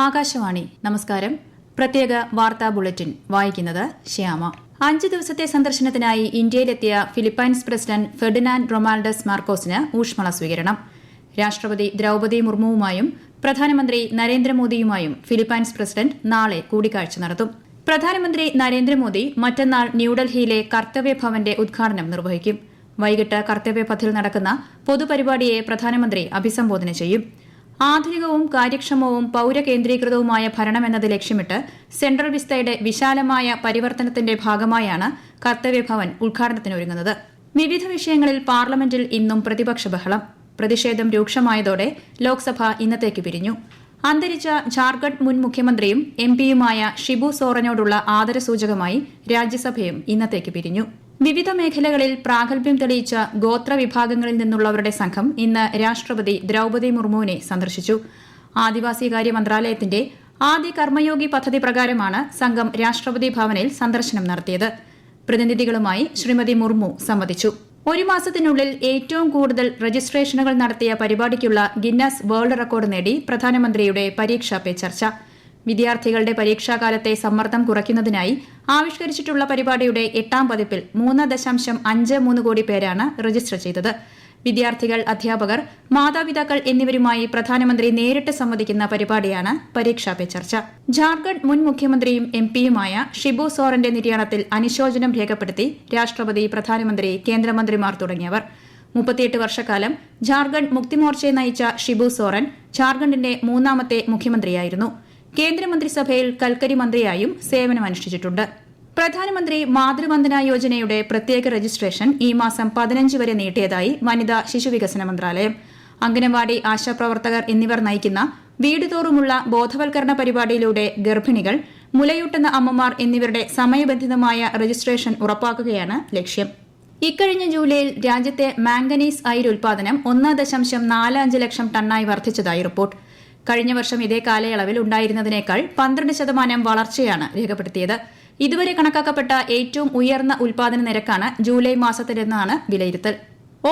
ആകാശവാണി നമസ്കാരം. പ്രത്യേക വാർത്താ ബുള്ളറ്റിൻ വായിക്കുന്നത് ശ്യാമ. 5 ദിവസത്തെ സന്ദർശനത്തിനായി ഇന്ത്യയിലെത്തിയ ഫിലിപ്പൈൻസ് പ്രസിഡന്റ് ഫെർഡിനാൻഡ് റൊമാൾഡസ് മാർക്കോസിന് ഊഷ്മള സ്വീകരണം. രാഷ്ട്രപതി ദ്രൌപദി മുർമുവുമായും പ്രധാനമന്ത്രി നരേന്ദ്രമോദിയുമായും ഫിലിപ്പൈൻസ് പ്രസിഡന്റ് നാളെ കൂടിക്കാഴ്ച നടത്തും. പ്രധാനമന്ത്രി നരേന്ദ്രമോദി മറ്റന്നാൾ ന്യൂഡൽഹിയിലെ കർത്തവ്യ ഭവന്റെ ഉദ്ഘാടനം നിർവഹിക്കും. വൈകിട്ട് കർത്തവ്യപഥിൽ നടക്കുന്ന പൊതുപരിപാടിയെ പ്രധാനമന്ത്രി അഭിസംബോധന ചെയ്യും. ആധുനികവും കാര്യക്ഷമവും പൌരകേന്ദ്രീകൃതവുമായ ഭരണമെന്നത് ലക്ഷ്യമിട്ട് സെൻട്രൽ വിസ്തയുടെ വിശാലമായ പരിവർത്തനത്തിന്റെ ഭാഗമായാണ് കർത്തവ്യഭവൻ ഉദ്ഘാടനത്തിനൊരുങ്ങുന്നത്. വിവിധ വിഷയങ്ങളിൽ പാർലമെന്റിൽ ഇന്നും പ്രതിപക്ഷ ബഹളം. പ്രതിഷേധം രൂക്ഷമായതോടെ ലോക്സഭ ഇന്നത്തേക്ക് പിരിഞ്ഞു. അന്തരിച്ച ജാർഖണ്ഡ് മുൻ മുഖ്യമന്ത്രിയും എംപിയുമായ ഷിബു സോറനോടുള്ള ആദരസൂചകമായി രാജ്യസഭയും ഇന്നത്തേക്ക് പിരിഞ്ഞു. വിവിധ മേഖലകളിൽ പ്രാഗൽഭ്യം തെളിയിച്ച ഗോത്രവിഭാഗങ്ങളിൽ നിന്നുള്ളവരുടെ സംഘം ഇന്ന് രാഷ്ട്രപതി ദ്രൌപദി മുർമുവിനെ സന്ദർശിച്ചു. ആദിവാസികാര്യ മന്ത്രാലയത്തിന്റെ ആദ്യ കർമ്മയോഗി പദ്ധതി പ്രകാരമാണ് സംഘം രാഷ്ട്രപതി ഭവനിൽ സന്ദർശനം നടത്തിയത്. പ്രതിനിധികളുമായി ശ്രീമതി മുർമു സംവദിച്ചു. 1 മാസത്തിനുള്ളിൽ ഏറ്റവും കൂടുതൽ രജിസ്ട്രേഷനുകൾ നടത്തിയ പരിപാടിക്കുള്ള ഗിന്നസ് വേൾഡ് റെക്കോർഡ് നേടി പ്രധാനമന്ത്രിയുടെ പരീക്ഷാ പേ ചർച്ച. വിദ്യാർത്ഥികളുടെ പരീക്ഷാകാലത്തെ സമ്മർദ്ദം കുറയ്ക്കുന്നതിനായി ആവിഷ്കരിച്ചിട്ടുള്ള പരിപാടിയുടെ 8ാം പതിപ്പിൽ 3.53 കോടി പേരാണ് രജിസ്റ്റർ ചെയ്തത്. വിദ്യാർത്ഥികൾ, അധ്യാപകർ, മാതാപിതാക്കൾ എന്നിവരുമായി പ്രധാനമന്ത്രി നേരിട്ട് സംവദിക്കുന്ന പരിപാടിയാണ് പരീക്ഷാ പേ ചർച്ച. ജാർഖണ്ഡ് മുൻ മുഖ്യമന്ത്രിയും എംപിയുമായ ഷിബു സോറന്റെ നിര്യാണത്തിൽ അനുശോചനം രേഖപ്പെടുത്തി രാഷ്ട്രപതി, പ്രധാനമന്ത്രി, കേന്ദ്രമന്ത്രിമാർ തുടങ്ങിയവർ. 38 വർഷക്കാലം ജാർഖണ്ഡ് മുക്തിമോർച്ചയെ നയിച്ച ഷിബു സോറൻ ജാർഖണ്ഡിന്റെ 3ാമത്തെ മുഖ്യമന്ത്രിയായിരുന്നു. കേന്ദ്രമന്ത്രിസഭയിൽ കൽക്കരി മന്ത്രിയായും സേവനമനുഷ്ഠിച്ചിട്ടുണ്ട്. പ്രധാനമന്ത്രി മാതൃവന്ദന യോജനയുടെ പ്രത്യേക രജിസ്ട്രേഷൻ ഈ മാസം 15 വരെ നീട്ടിയതായി വനിതാ ശിശുവികസന മന്ത്രാലയം. അംഗനവാടി, ആശാപ്രവർത്തകർ എന്നിവർ നയിക്കുന്ന വീടുതോറുമുള്ള ബോധവൽക്കരണ പരിപാടിയിലൂടെ ഗർഭിണികൾ, മുലയൂട്ടുന്ന അമ്മമാർ എന്നിവരുടെ സമയബന്ധിതമായ രജിസ്ട്രേഷൻ ഉറപ്പാക്കുകയാണ് ലക്ഷ്യം. ഇക്കഴിഞ്ഞ ജൂലൈയിൽ രാജ്യത്തെ മാംഗനീസ് അയിര് ഉൽപാദനം 1.45 ലക്ഷം ടണ്ണായി വർദ്ധിച്ചതായി റിപ്പോർട്ട്. കഴിഞ്ഞ വർഷം ഇതേ കാലയളവിൽ ഉണ്ടായിരുന്നതിനേക്കാൾ 12% വളർച്ചയാണ് രേഖപ്പെടുത്തിയത്. ഇതുവരെ കണക്കാക്കപ്പെട്ട ഏറ്റവും ഉയർന്ന ഉൽപാദന നിരക്കാണ് ജൂലൈ മാസത്തിലെന്നാണ് വിലയിരുത്തൽ.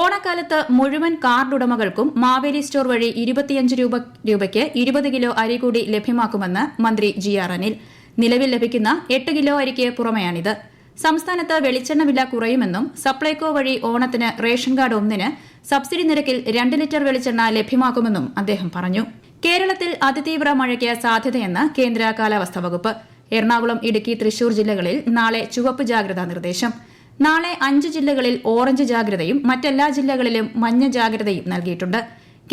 ഓണക്കാലത്ത് മുഴുവൻ കാർഡ് ഉടമകൾക്കും മാവേലി സ്റ്റോർ വഴി 25 രൂപയ്ക്ക് 20 കിലോ അരി കൂടി ലഭ്യമാക്കുമെന്ന് മന്ത്രി GR അനിൽ. നിലവിൽ ലഭിക്കുന്ന 8 കിലോ അരിക്ക് പുറമെയാണിത്. സംസ്ഥാനത്ത് വെളിച്ചെണ്ണ വില കുറയുമെന്നും സപ്ലൈകോ വഴി ഓണത്തിന് റേഷൻ കാർഡ് 1-ന് സബ്സിഡി നിരക്കിൽ 2 ലിറ്റർ വെളിച്ചെണ്ണ ലഭ്യമാക്കുമെന്നും അദ്ദേഹം പറഞ്ഞു. കേരളത്തിൽ അതിതീവ്ര മഴയ്ക്ക് സാധ്യതയെന്ന് കേന്ദ്ര കാലാവസ്ഥാ വകുപ്പ്. എറണാകുളം, ഇടുക്കി, തൃശൂർ ജില്ലകളിൽ നാളെ ചുവപ്പ് ജാഗ്രതാ നിർദ്ദേശം. നാളെ 5 ജില്ലകളിൽ ഓറഞ്ച് ജാഗ്രതയും മറ്റെല്ലാ ജില്ലകളിലും മഞ്ഞ ജാഗ്രതയും നൽകിയിട്ടുണ്ട്.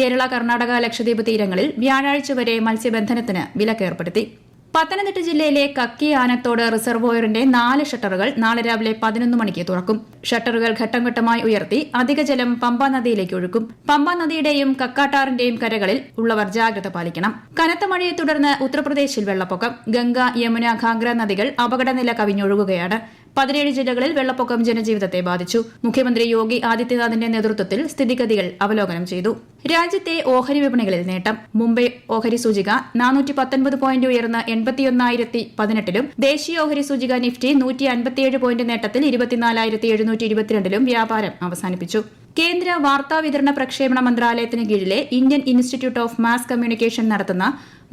കേരള, കർണാടക, ലക്ഷദ്വീപ് തീരങ്ങളിൽ വ്യാഴാഴ്ച വരെ മത്സ്യബന്ധനത്തിന് വിലക്കേർപ്പെടുത്തി. പത്തനംതിട്ട ജില്ലയിലെ കക്കി ആനത്തോട് റിസർവോയറിന്റെ 4 ഷട്ടറുകൾ നാളെ രാവിലെ 11 മണിക്ക് തുറക്കും. ഷട്ടറുകൾ ഘട്ടം ഘട്ടമായി ഉയർത്തി അധിക ജലം പമ്പാ നദിയിലേക്ക് ഒഴുക്കും. പമ്പാ നദിയുടെയും കക്കാട്ടാറിന്റെയും കരകളിൽ ഉള്ളവർ ജാഗ്രത പാലിക്കണം. കനത്ത മഴയെ തുടർന്ന് ഉത്തർപ്രദേശിൽ വെള്ളപ്പൊക്കം. ഗംഗ, യമുന, ഘാഗ്ര നദികൾ അപകടനില കവിഞ്ഞൊഴുകുകയാണ്. 17 ജില്ലകളിൽ വെള്ളപ്പൊക്കം ജനജീവിതത്തെ ബാധിച്ചു. മുഖ്യമന്ത്രി യോഗി ആദിത്യനാഥിന്റെ നേതൃത്വത്തിൽ സ്ഥിതിഗതികൾ അവലോകനം ചെയ്തു. രാജ്യത്തെ ഓഹരി വിപണികളിൽ നേട്ടം. മുംബൈ ഓഹരി സൂചിക 419 പോയിന്റ് ഉയർന്ന് 81,018-ലും ദേശീയ ഓഹരി സൂചിക നിഫ്റ്റി 157 പോയിന്റ് നേട്ടത്തിൽ 24,722-ലും വ്യാപാരം അവസാനിപ്പിച്ചു. കേന്ദ്ര വാർത്താവിതരണ പ്രക്ഷേപണ മന്ത്രാലയത്തിന് കീഴിലെ Indian institute of mass communication നടത്തുന്ന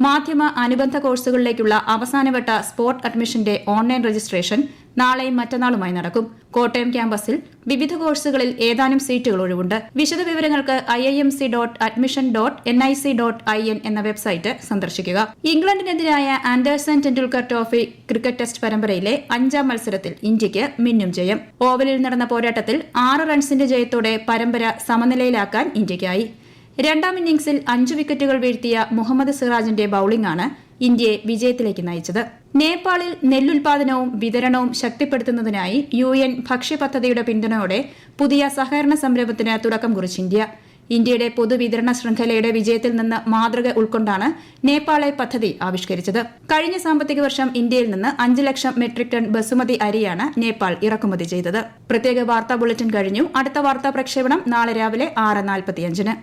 മാധ്യമ അനുബന്ധ കോഴ്സുകളിലേക്കുള്ള അവസാനവട്ട സ്പോട്ട് അഡ്മിഷന്റെ ഓൺലൈൻ രജിസ്ട്രേഷൻ നാളെയും മറ്റന്നാളുമായി നടക്കും. കോട്ടയം ക്യാമ്പസിൽ വിവിധ കോഴ്സുകളിൽ ഏതാനും സീറ്റുകൾ ഒഴിവുണ്ട്. വിശദവിവരങ്ങൾക്ക് imc.admission.nic.in എന്ന വെബ്സൈറ്റ് സന്ദർശിക്കുക. ഇംഗ്ലണ്ടിനെതിരായ Anderson Tendulkar trophy cricket test പരമ്പരയിലെ 5ാം മത്സരത്തിൽ ഇന്ത്യയ്ക്ക് മിന്നും ജയം. ഓവലിൽ നടന്ന പോരാട്ടത്തിൽ 6 റൺസിന്റെ ജയത്തോടെ പരമ്പര സമനിലയിലാക്കാൻ ഇന്ത്യയ്ക്കായി. 2ാം ഇന്നിംഗ്സിൽ 5 വിക്കറ്റുകൾ വീഴ്ത്തിയ മുഹമ്മദ് സിറാജിന്റെ ബൌളിംഗാണ് ഇന്ത്യയെ വിജയത്തിലേക്ക് നയിച്ചത്. നേപ്പാളിൽ നെല്ലുൽപാദനവും വിതരണവും ശക്തിപ്പെടുത്തുന്നതിനായി UN ഭക്ഷ്യപദ്ധതിയുടെ പിന്തുണയോടെ പുതിയ സഹകരണ സംരംഭത്തിന് തുടക്കം കുറിച്ച് ഇന്ത്യയുടെ പൊതുവിതരണ ശൃംഖലയുടെ വിജയത്തിൽ നിന്ന് മാതൃക ഉൾക്കൊണ്ടാണ് നേപ്പാളെ പദ്ധതി ആവിഷ്കരിച്ചത്. കഴിഞ്ഞ സാമ്പത്തിക വർഷം ഇന്ത്യയിൽ നിന്ന് 5 ലക്ഷം മെട്രിക് ടൺ ബസുമതി അരിയാണ് നേപ്പാൾ ഇറക്കുമതി ചെയ്തത്. പ്രത്യേക വാർത്താ ബുള്ളറ്റിൻ കഴിഞ്ഞു. അടുത്ത വാർത്താ പ്രക്ഷേപണം നാളെ രാവിലെ 6:45-ന്.